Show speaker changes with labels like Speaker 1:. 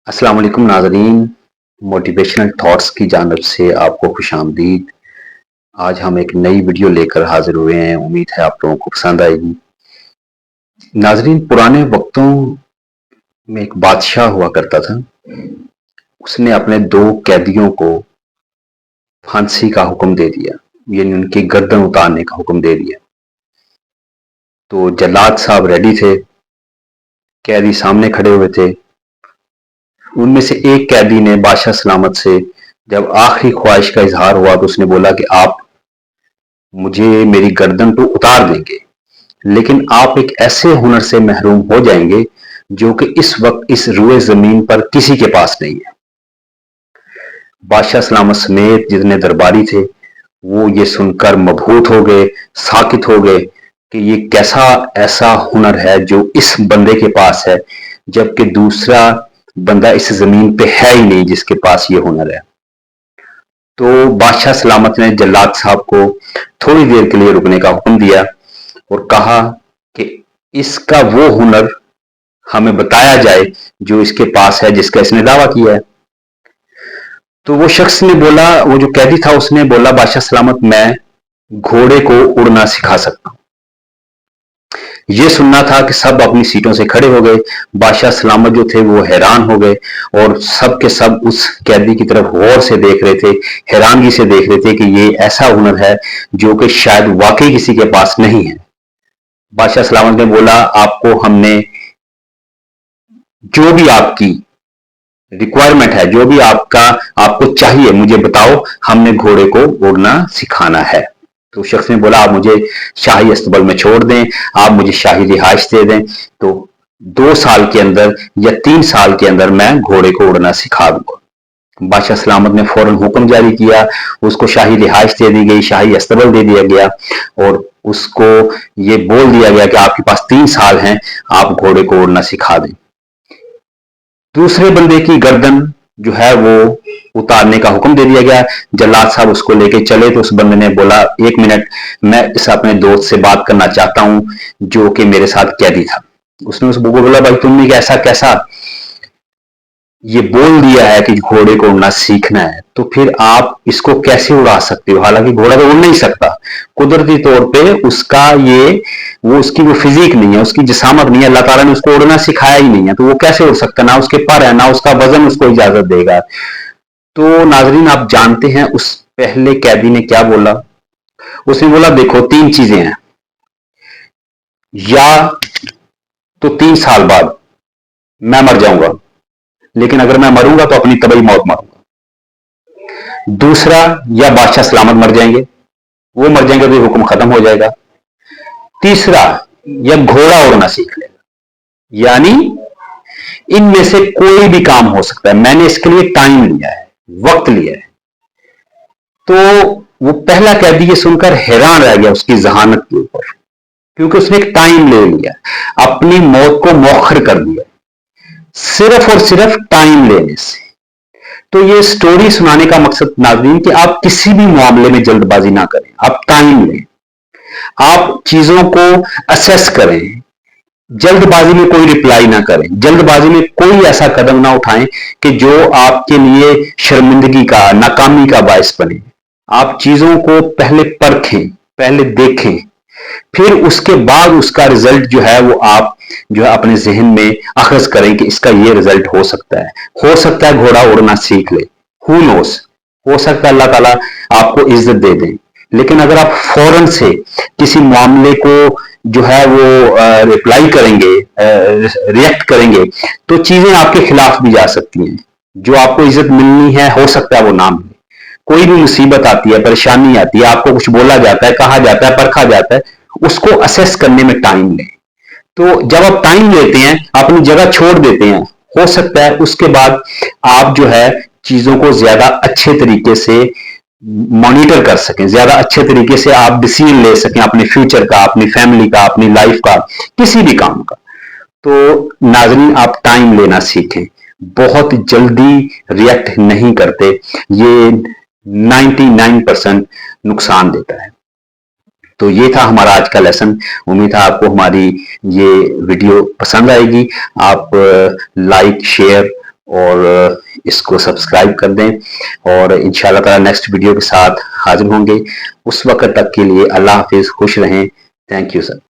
Speaker 1: अस्सलाम वालेकुम नाज़रीन, मोटिवेशनल थॉट्स की जानब से आपको खुश आमदीद। आज हम एक नई वीडियो लेकर हाजिर हुए हैं। उम्मीद है आप लोगों को पसंद आएगी। नाज़रीन, पुराने वक्तों में एक बादशाह हुआ करता था। उसने अपने दो कैदियों को फांसी का हुक्म दे दिया, यानी उनकी गर्दन उतारने का हुक्म दे दिया। तो जल्लाद साहब रेडी थे, कैदी सामने खड़े हुए थे। उनमें से एक कैदी ने बादशाह सलामत से जब आखिरी ख्वाहिश का इजहार हुआ तो उसने बोला कि आप मुझे मेरी गर्दन तो उतार देंगे, लेकिन आप एक ऐसे हुनर से महरूम हो जाएंगे जो कि इस वक्त इस रुए जमीन पर किसी के पास नहीं है। बादशाह सलामत समेत जितने दरबारी थे वो ये सुनकर मबहूत हो गए, साकित हो गए कि ये कैसा ऐसा हुनर है जो इस बंदे के पास है, जबकि दूसरा बंदा इस जमीन पे है ही नहीं जिसके पास ये हुनर है। तो बादशाह सलामत ने जल्लाद साहब को थोड़ी देर के लिए रुकने का हुक्म दिया और कहा कि इसका वो हुनर हमें बताया जाए जो इसके पास है, जिसका इसने दावा किया है। तो वो शख्स ने बोला, वो जो कैदी था उसने बोला, बादशाह सलामत मैं घोड़े को उड़ना सिखा सकता हूं। ये सुनना था कि सब अपनी सीटों से खड़े हो गए। बादशाह सलामत जो थे वो हैरान हो गए और सब के सब उस कैदी की तरफ गौर से देख रहे थे, हैरानगी से देख रहे थे कि ये ऐसा हुनर है जो कि शायद वाकई किसी के पास नहीं है। बादशाह सलामत ने बोला, आपको हमने जो भी आपकी रिक्वायरमेंट है, जो भी आपको चाहिए मुझे बताओ, हमने घोड़े को उड़ना सिखाना है। तो शख्स ने बोला, आप मुझे शाही अस्तबल में छोड़ दें, आप मुझे शाही रिहाइश दे दें, तो 2 साल के अंदर या 3 साल के अंदर मैं घोड़े को उड़ना सिखा दूंगा। बादशाह सलामत ने फौरन हुक्म जारी किया, उसको शाही रिहाइश दे दी गई, शाही अस्तबल दे दिया गया और उसको ये बोल दिया गया कि आपके पास 3 साल हैं, आप घोड़े को उड़ना सिखा दें। दूसरे बंदे की गर्दन जो है वो उतारने का हुक्म दे दिया गया। जल्लाद साहब उसको लेके चले तो उस बंदे ने बोला, 1 मिनट, मैं इस अपने दोस्त से बात करना चाहता हूं जो कि मेरे साथ कैदी था। उसने उस को बोला, भाई तुमने ऐसा कैसा ये बोल दिया है कि घोड़े को उड़ना सीखना है, तो फिर आप इसको कैसे उड़ा सकते हो? हालांकि घोड़ा तो उड़ नहीं सकता, कुदरती तौर पे उसका उसकी वो फिजिक नहीं है, उसकी जिसामत नहीं है, अल्लाह ताला ने उसको उड़ना सिखाया ही नहीं है, तो वो कैसे उड़ सकता? ना उसके पर है, ना उसका वजन उसको इजाजत देगा। तो नाजरीन, आप जानते हैं उस पहले कैदी ने क्या बोला? उसने बोला, देखो 3 चीजें हैं, या तो 3 साल बाद मैं मर जाऊंगा, लेकिन अगर मैं मरूंगा तो अपनी तबई मौत मरूंगा। दूसरा, या बादशाह सलामत मर जाएंगे, वो मर जाएंगे तो हुक्म खत्म हो जाएगा। तीसरा, या घोड़ा उड़ना सीख लेगा। यानी इनमें से कोई भी काम हो सकता है, मैंने इसके लिए टाइम लिया है, वक्त लिया है। तो वो पहला कैदी ये सुनकर हैरान रह गया उसकी जहानत के ऊपर, क्योंकि उसने एक टाइम ले लिया, अपनी मौत को मौखर कर दिया सिर्फ और सिर्फ टाइम लेने से। तो ये स्टोरी सुनाने का मकसद नाज़रीन कि आप किसी भी मामले में जल्दबाजी ना करें, आप टाइम लें, आप चीजों को असेस करें, जल्दबाजी में कोई रिप्लाई ना करें, जल्दबाजी में कोई ऐसा कदम ना उठाएं कि जो आपके लिए शर्मिंदगी का, नाकामी का बायस बने। आप चीजों को पहले परखें, पहले देखें, फिर उसके बाद उसका रिजल्ट जो है वो आप जो है अपने जहन में अखज करें कि इसका ये रिजल्ट हो सकता है। हो सकता है घोड़ा उड़ना सीख ले, हु नोस, हो सकता है अल्लाह ताला आपको इज्जत दे दें। लेकिन अगर आप फौरन से किसी मामले को जो है वो रिप्लाई करेंगे, रिएक्ट करेंगे, तो चीजें आपके खिलाफ भी जा सकती हैं। जो आपको इज्जत मिलनी है हो सकता है वो ना मिले। कोई भी मुसीबत आती है, परेशानी आती है, आपको कुछ बोला जाता है, कहा जाता है, परखा जाता है, उसको असेस करने में टाइम लें। तो जब आप टाइम लेते हैं, अपनी जगह छोड़ देते हैं, हो सकता है उसके बाद आप जो है चीजों को ज्यादा अच्छे तरीके से मॉनिटर कर सकें, ज्यादा अच्छे तरीके से आप डिसीजन ले सकें अपने फ्यूचर का, अपनी फैमिली का, अपनी लाइफ का, किसी भी काम का। तो नाजरीन, आप टाइम लेना सीखें, बहुत जल्दी रिएक्ट नहीं करते, ये 99% नुकसान देता है। तो ये था हमारा आज का लेसन। उम्मीद है आपको हमारी ये वीडियो पसंद आएगी। आप लाइक, शेयर اور اس کو سبسکرائب کر دیں، اور انشاءاللہ تعالی نیکسٹ ویڈیو کے ساتھ حاضر ہوں گے. اس وقت تک کے لیے اللہ حافظ، خوش رہیں. Thank you sir.